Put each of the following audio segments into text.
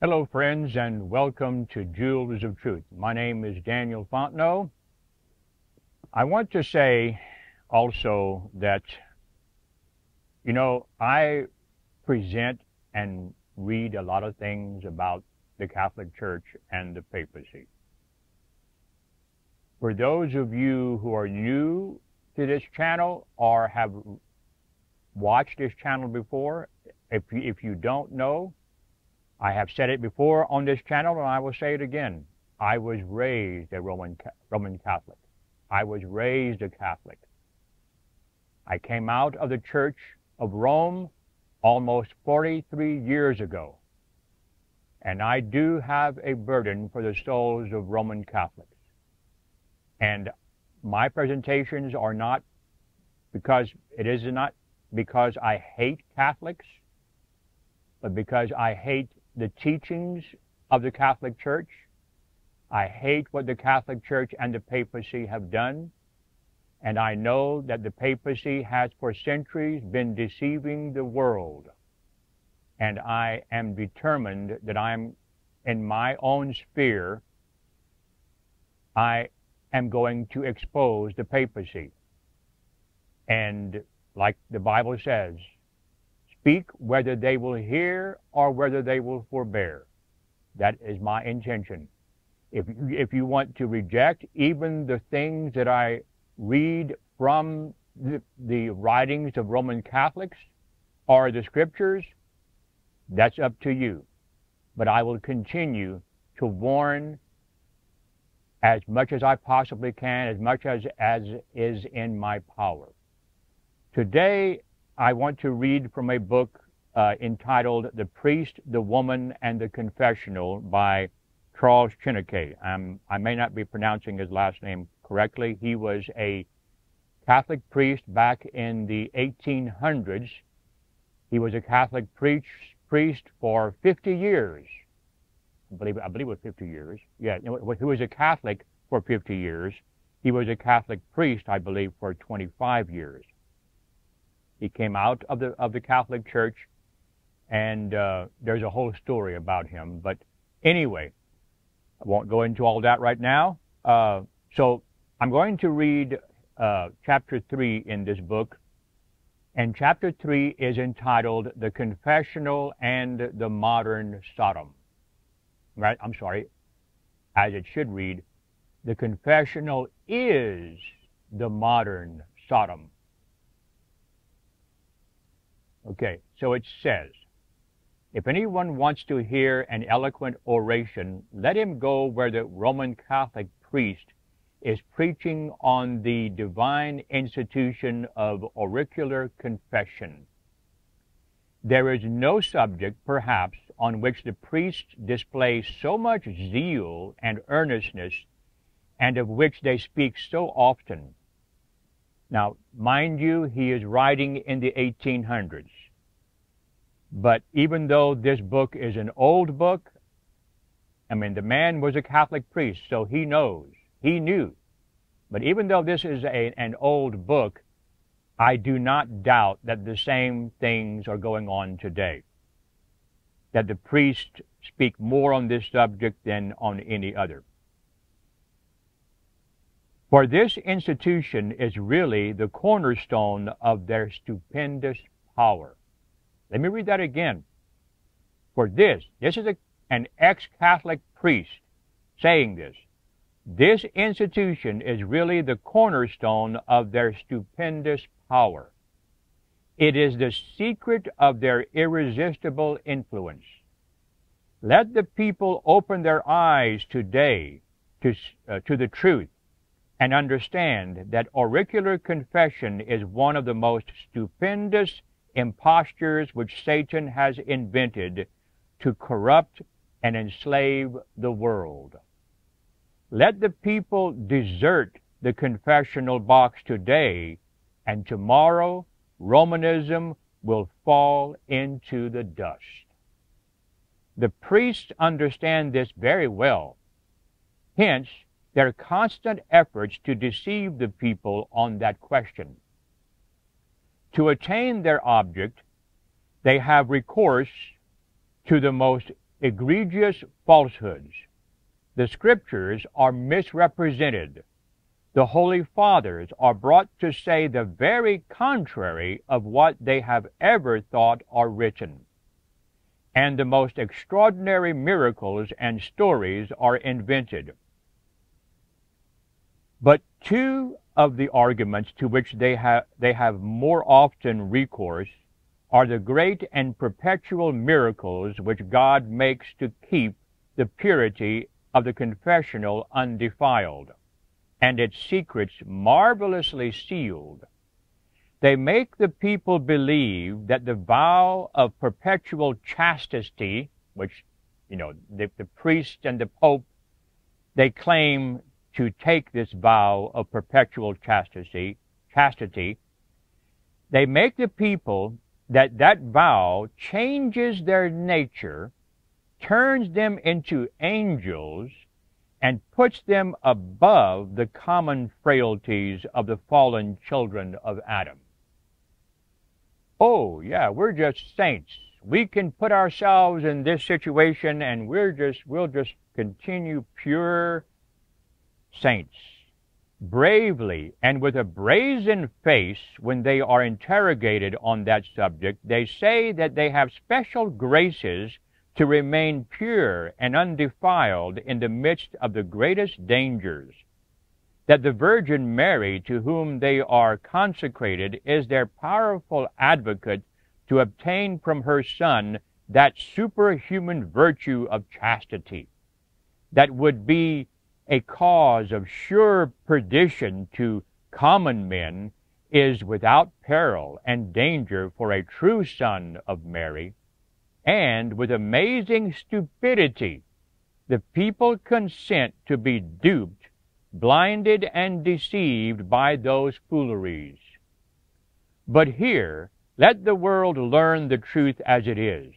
Hello, friends, and welcome to Jewels of Truth. My name is Daniel Fontenot. I want to say also that, I present and read a lot of things about the Catholic Church and the papacy. For those of you who are new to this channel or have watched this channel before, if you don't know, I have said it before on this channel, and I will say it again. I was raised a Roman Catholic. I was raised a Catholic. I came out of the Church of Rome almost 43 years ago, and I do have a burden for the souls of Roman Catholics. And my presentations are not because I hate Catholics, but because I hate the teachings of the Catholic Church. I hate what the Catholic Church and the papacy have done, and I know that the papacy has for centuries been deceiving the world, and I am determined that I'm in my own sphere, I am going to expose the papacy. And like the Bible says, speak whether they will hear or whether they will forbear. That is my intention. If you want to reject even the things that I read from the writings of Roman Catholics or the scriptures, that's up to you. But I will continue to warn as much as I possibly can, as much as is in my power. Today, I want to read from a book entitled The Priest, the Woman, and the Confessional by Charles Chineke. I may not be pronouncing his last name correctly. He was a Catholic priest back in the 1800s. He was a Catholic priest for 50 years. I believe it was 50 years. Yeah, he was a Catholic for 50 years. He was a Catholic priest, I believe, for 25 years. He came out of the Catholic Church, and there's a whole story about him. But anyway, I won't go into all that right now. So I'm going to read chapter 3 in this book, and chapter 3 is entitled The Confessional and the Modern Sodom. Right? I'm sorry, as it should read, The Confessional is the Modern Sodom. Okay, so it says, if anyone wants to hear an eloquent oration, let him go where the Roman Catholic priest is preaching on the divine institution of auricular confession. There is no subject, perhaps, on which the priests display so much zeal and earnestness, and of which they speak so often. Now, mind you, he is writing in the 1800s. But even though this book is an old book, the man was a Catholic priest, so he knows, he knew. But even though this is an old book, I do not doubt that the same things are going on today. That the priests speak more on this subject than on any other. For this institution is really the cornerstone of their stupendous power. Let me read that again. For this is an ex-Catholic priest saying this. This institution is really the cornerstone of their stupendous power. It is the secret of their irresistible influence. Let the people open their eyes today to the truth and understand that auricular confession is one of the most stupendous impostures which Satan has invented to corrupt and enslave the world. Let the people desert the confessional box today, and tomorrow Romanism will fall into the dust. The priests understand this very well. Hence, their constant efforts to deceive the people on that question. To attain their object, they have recourse to the most egregious falsehoods. The Scriptures are misrepresented. The Holy Fathers are brought to say the very contrary of what they have ever thought or written. And the most extraordinary miracles and stories are invented. But two of the arguments to which they have more often recourse are the great and perpetual miracles which God makes to keep the purity of the confessional undefiled, and its secrets marvelously sealed. They make the people believe that the vow of perpetual chastity, which, the priest and the pope, they claim to take this vow of perpetual chastity, they make the people that vow changes their nature, turns them into angels, and puts them above the common frailties of the fallen children of Adam. Oh, yeah, we're just saints. We can put ourselves in this situation and we'll just continue pure saints. Bravely and with a brazen face, when they are interrogated on that subject, they say that they have special graces to remain pure and undefiled in the midst of the greatest dangers, that the Virgin Mary, to whom they are consecrated, is their powerful advocate to obtain from her Son that superhuman virtue of chastity that would be a cause of sure perdition to common men, is without peril and danger for a true son of Mary. And with amazing stupidity, the people consent to be duped, blinded, and deceived by those fooleries. But here, let the world learn the truth as it is,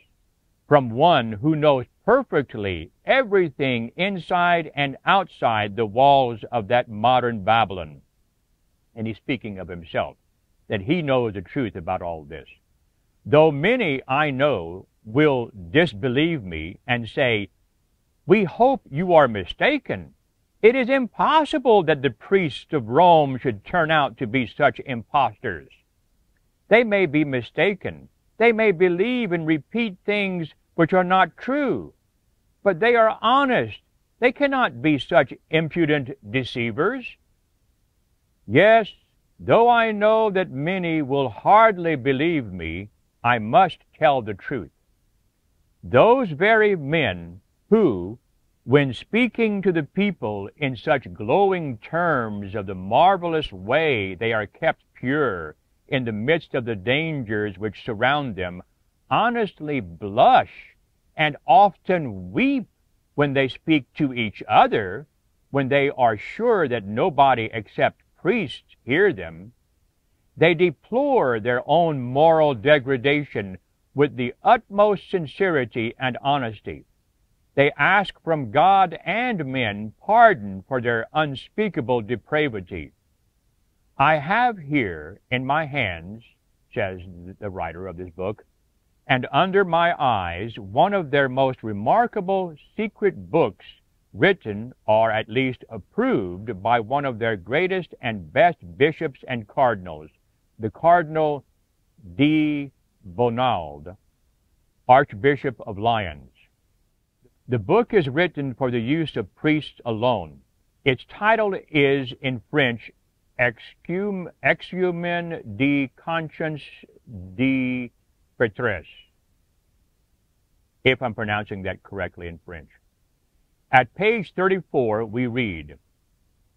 from one who knows perfectly everything inside and outside the walls of that modern Babylon. And he's speaking of himself, that he knows the truth about all this. Though many, I know, will disbelieve me and say, "We hope you are mistaken. It is impossible that the priests of Rome should turn out to be such impostors." They may be mistaken. They may believe and repeat things which are not true, but they are honest. They cannot be such impudent deceivers. Yes, though I know that many will hardly believe me, I must tell the truth. Those very men who, when speaking to the people in such glowing terms of the marvelous way they are kept pure in the midst of the dangers which surround them, honestly blush and often weep when they speak to each other, when they are sure that nobody except priests hear them, they deplore their own moral degradation with the utmost sincerity and honesty. They ask from God and men pardon for their unspeakable depravity. I have here in my hands, says the writer of this book, and under my eyes, one of their most remarkable secret books, written, or at least approved, by one of their greatest and best bishops and cardinals, the Cardinal de Bonald, Archbishop of Lyons. The book is written for the use of priests alone. Its title is, in French, Examen de conscience de prêtresse, if I'm pronouncing that correctly in French. At page 34, we read,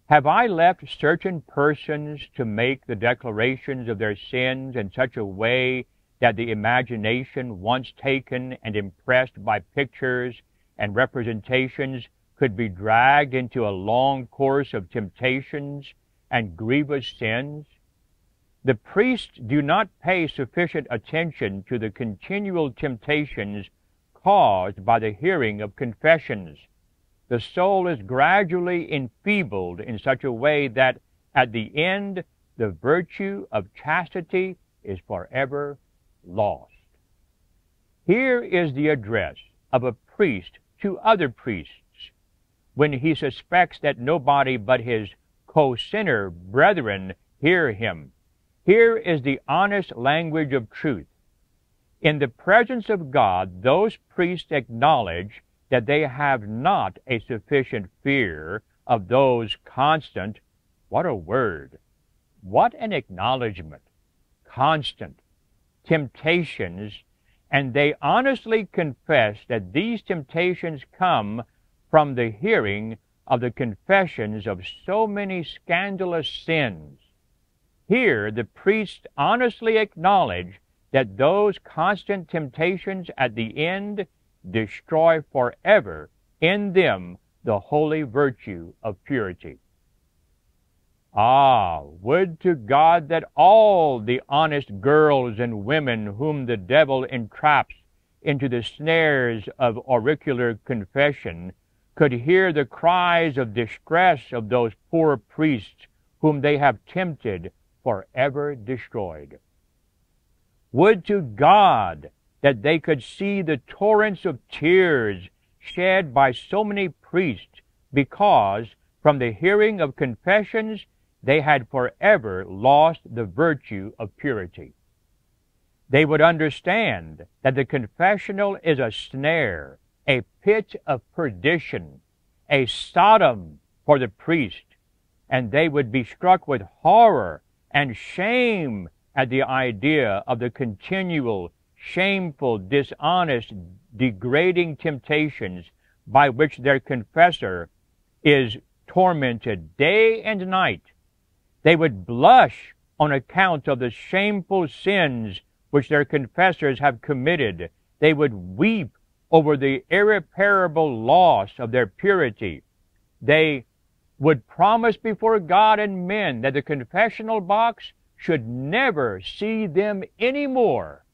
"Have I left certain persons to make the declarations of their sins in such a way that the imagination, once taken and impressed by pictures and representations, could be dragged into a long course of temptations and grievous sins? The priests do not pay sufficient attention to the continual temptations caused by the hearing of confessions. The soul is gradually enfeebled in such a way that at the end the virtue of chastity is forever lost." Here is the address of a priest to other priests when he suspects that nobody but his co-sinner brethren hear him. Here is the honest language of truth. In the presence of God, those priests acknowledge that they have not a sufficient fear of those constant, what a word, what an acknowledgement, constant temptations, and they honestly confess that these temptations come from the hearing of the confessions of so many scandalous sins. Here the priests honestly acknowledge that those constant temptations at the end destroy forever in them the holy virtue of purity. Ah, would to God that all the honest girls and women whom the devil entraps into the snares of auricular confession could hear the cries of distress of those poor priests whom they have tempted, forever destroyed. Would to God that they could see the torrents of tears shed by so many priests, because from the hearing of confessions they had forever lost the virtue of purity. They would understand that the confessional is a snare, a pit of perdition, a Sodom for the priest, and they would be struck with horror and shame at the idea of the continual, shameful, dishonest, degrading temptations by which their confessor is tormented day and night. They would blush on account of the shameful sins which their confessors have committed. They would weep over the irreparable loss of their purity. They would promise before God and men that the confessional box should never see them any more.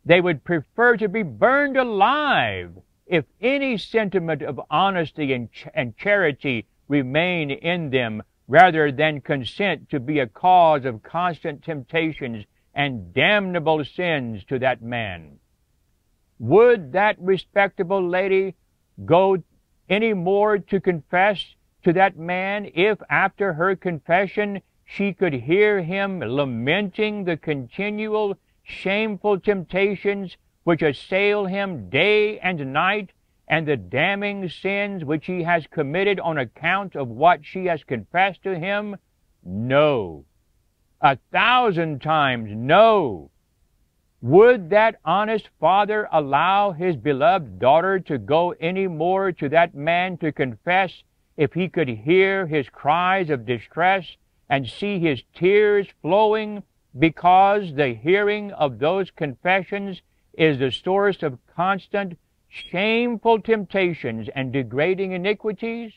They would prefer to be burned alive if any sentiment of honesty and charity remain in them, rather than consent to be a cause of constant temptations and damnable sins to that man. Would that respectable lady go any more to confess to that man if, after her confession, she could hear him lamenting the continual, shameful temptations which assail him day and night, and the damning sins which he has committed on account of what she has confessed to him? No. 1,000 times no. Would that honest father allow his beloved daughter to go any more to that man to confess if he could hear his cries of distress and see his tears flowing, because the hearing of those confessions is the source of constant, shameful temptations and degrading iniquities?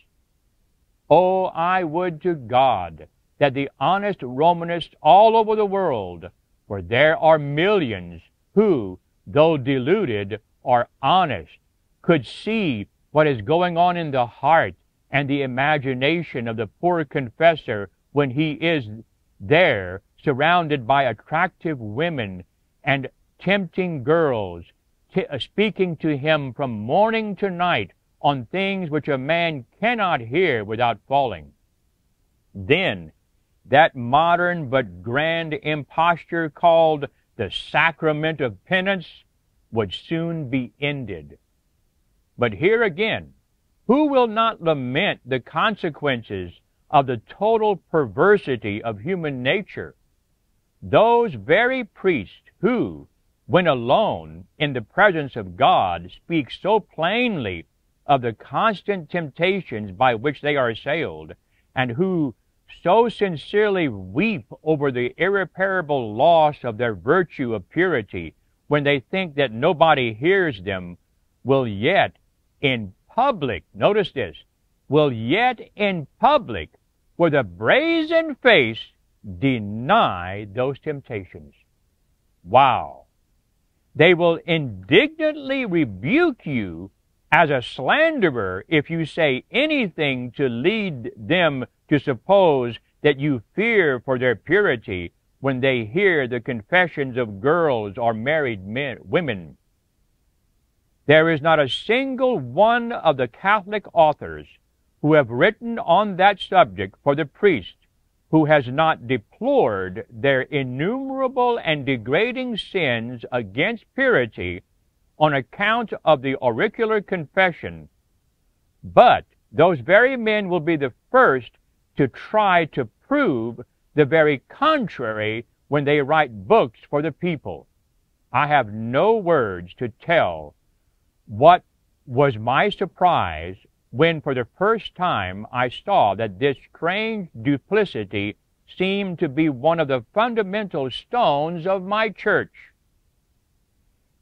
Oh, I would to God that the honest Romanists all over the world, for there are millions who, though deluded, are honest, could see what is going on in the heart and the imagination of the poor confessor when he is there surrounded by attractive women and tempting girls, speaking to him from morning to night on things which a man cannot hear without falling. Then that modern but grand imposture called the sacrament of penance would soon be ended. But here again, who will not lament the consequences of the total perversity of human nature? Those very priests who, when alone in the presence of God, speak so plainly of the constant temptations by which they are assailed, and who so sincerely weep over the irreparable loss of their virtue of purity when they think that nobody hears them, will yet in public, notice this, will yet in public, with a brazen face, deny those temptations. Wow. They will indignantly rebuke you as a slanderer if you say anything to lead them to suppose that you fear for their purity when they hear the confessions of girls or married women. There is not a single one of the Catholic authors who have written on that subject for the priest who has not deplored their innumerable and degrading sins against purity on account of the auricular confession. But those very men will be the first to try to prove the very contrary when they write books for the people. I have no words to tell what was my surprise when for the first time I saw that this strange duplicity seemed to be one of the fundamental stones of my church.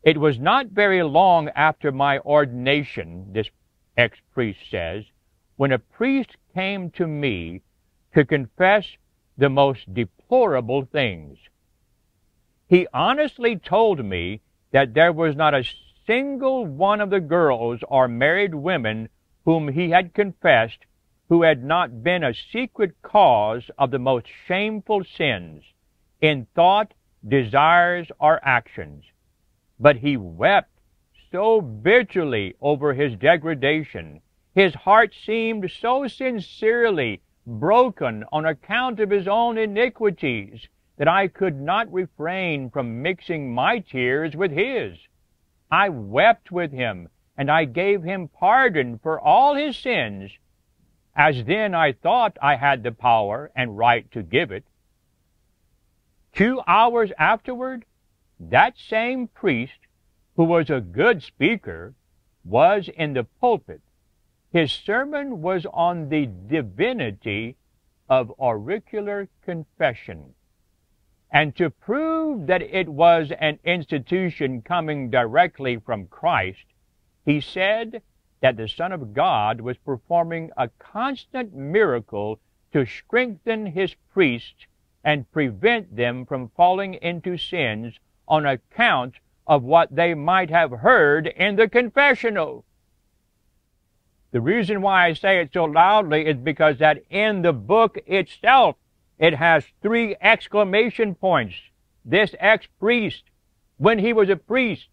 It was not very long after my ordination, this ex-priest says, when a priest came to me to confess the most deplorable things. He honestly told me that there was not a single one of the girls or married women whom he had confessed who had not been a secret cause of the most shameful sins in thought, desires, or actions. But he wept so bitterly over his degradation. His heart seemed so sincerely broken on account of his own iniquities that I could not refrain from mixing my tears with his. I wept with him, and I gave him pardon for all his sins, as then I thought I had the power and right to give it. 2 hours afterward, that same priest, who was a good speaker, was in the pulpit. His sermon was on the divinity of auricular confession. And to prove that it was an institution coming directly from Christ, he said that the Son of God was performing a constant miracle to strengthen his priests and prevent them from falling into sins on account of what they might have heard in the confessional. The reason why I say it so loudly is because that in the book itself, it has 3 exclamation points. This ex-priest, when he was a priest,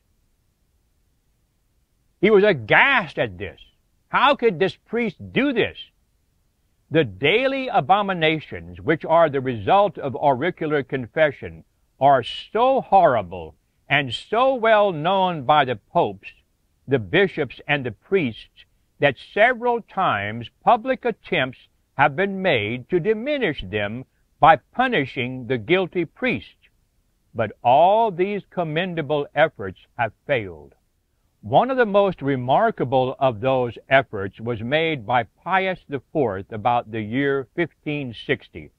he was aghast at this. How could this priest do this? The daily abominations, which are the result of auricular confession, are so horrible and so well known by the popes, the bishops, and the priests that several times public attempts have been made to diminish them by punishing the guilty priest. But all these commendable efforts have failed. One of the most remarkable of those efforts was made by Pius IV about the year 1560.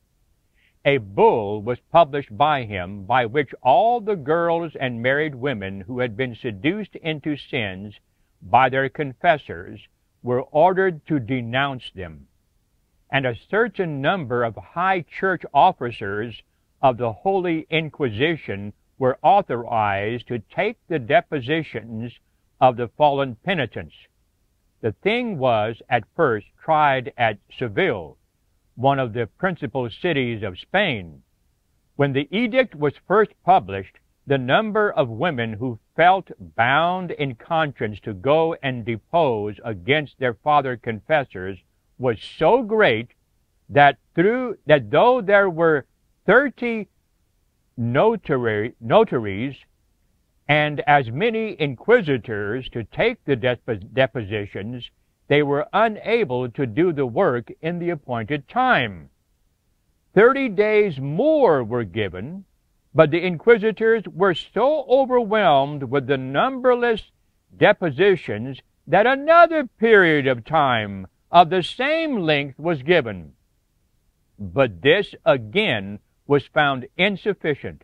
A bull was published by him by which all the girls and married women who had been seduced into sins by their confessors were ordered to denounce them. And a certain number of high church officers of the Holy Inquisition were authorized to take the depositions of the fallen penitents. The thing was at first tried at Seville, one of the principal cities of Spain. When the edict was first published, the number of women who felt bound in conscience to go and depose against their father confessors was so great that though there were 30 notaries and as many inquisitors to take the depositions, they were unable to do the work in the appointed time. 30 days more were given, but the inquisitors were so overwhelmed with the numberless depositions that another period of time of the same length was given. But this again was found insufficient.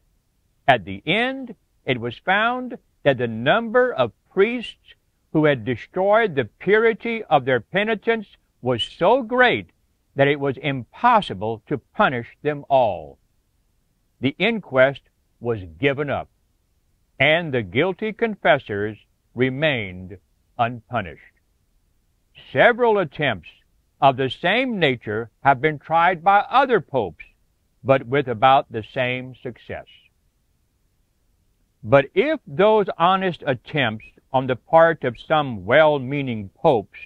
At the end, it was found that the number of priests who had destroyed the purity of their penitents was so great that it was impossible to punish them all. The inquest was given up, and the guilty confessors remained unpunished. Several attempts of the same nature have been tried by other popes, but with about the same success. But if those honest attempts on the part of some well-meaning popes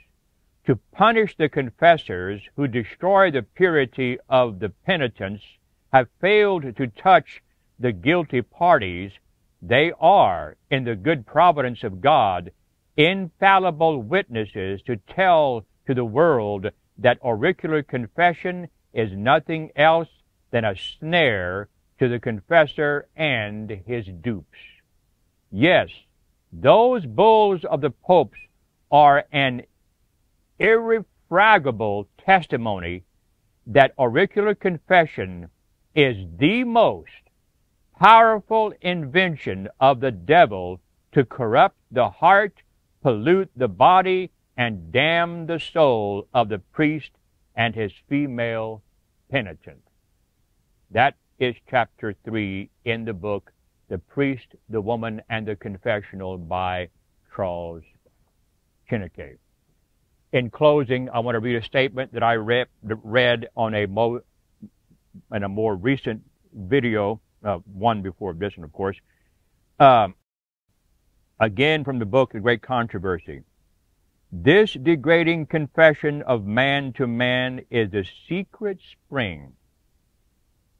to punish the confessors who destroy the purity of the penitents have failed to touch the guilty parties, they are, in the good providence of God, infallible witnesses to tell to the world that auricular confession is nothing else than a snare to the confessor and his dupes. Yes, those bulls of the popes are an irrefragable testimony that auricular confession is the most powerful invention of the devil to corrupt the heart, pollute the body, and damn the soul of the priest and his female penitent. That is chapter 3 in the book, The Priest, the Woman, and the Confessional by Charles Chineke. In closing, I want to read a statement that I read on in a more recent video, one before this one, of course. Again, from the book, The Great Controversy. This degrading confession of man to man is the secret spring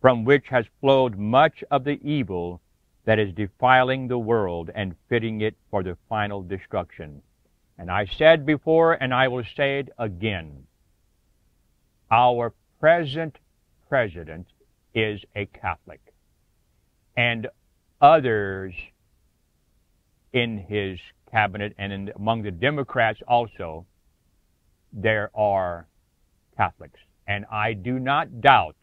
from which has flowed much of the evil that is defiling the world and fitting it for the final destruction. And I said before, and I will say it again, our present president is a Catholic, and others in his cabinet and among the Democrats also, there are Catholics. And I do not doubt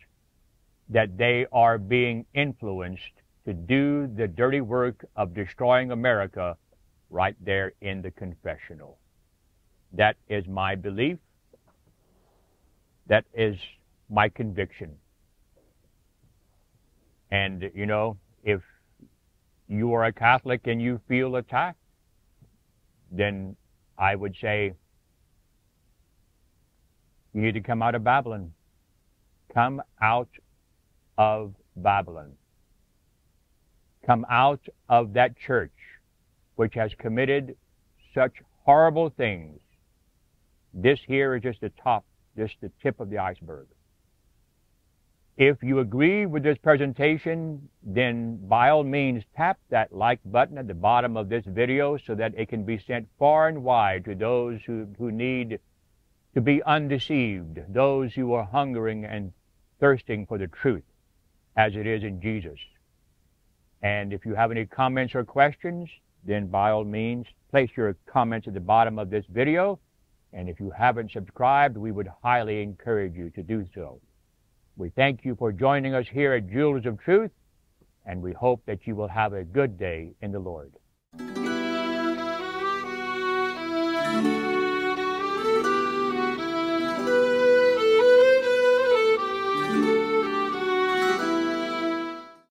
that they are being influenced to do the dirty work of destroying America right there in the confessional. That is my belief. That is my conviction. And, you know, if you are a Catholic and you feel attacked, then I would say you need to come out of Babylon. Come out of Babylon. Come out of that church which has committed such horrible things. This here is just the top, just the tip of the iceberg. If you agree with this presentation, then by all means tap that like button at the bottom of this video so that it can be sent far and wide to those who need to be undeceived, those who are hungering and thirsting for the truth as it is in Jesus. And if you have any comments or questions, then by all means place your comments at the bottom of this video. And if you haven't subscribed, we would highly encourage you to do so. We thank you for joining us here at Jewels of Truth, and we hope that you will have a good day in the Lord.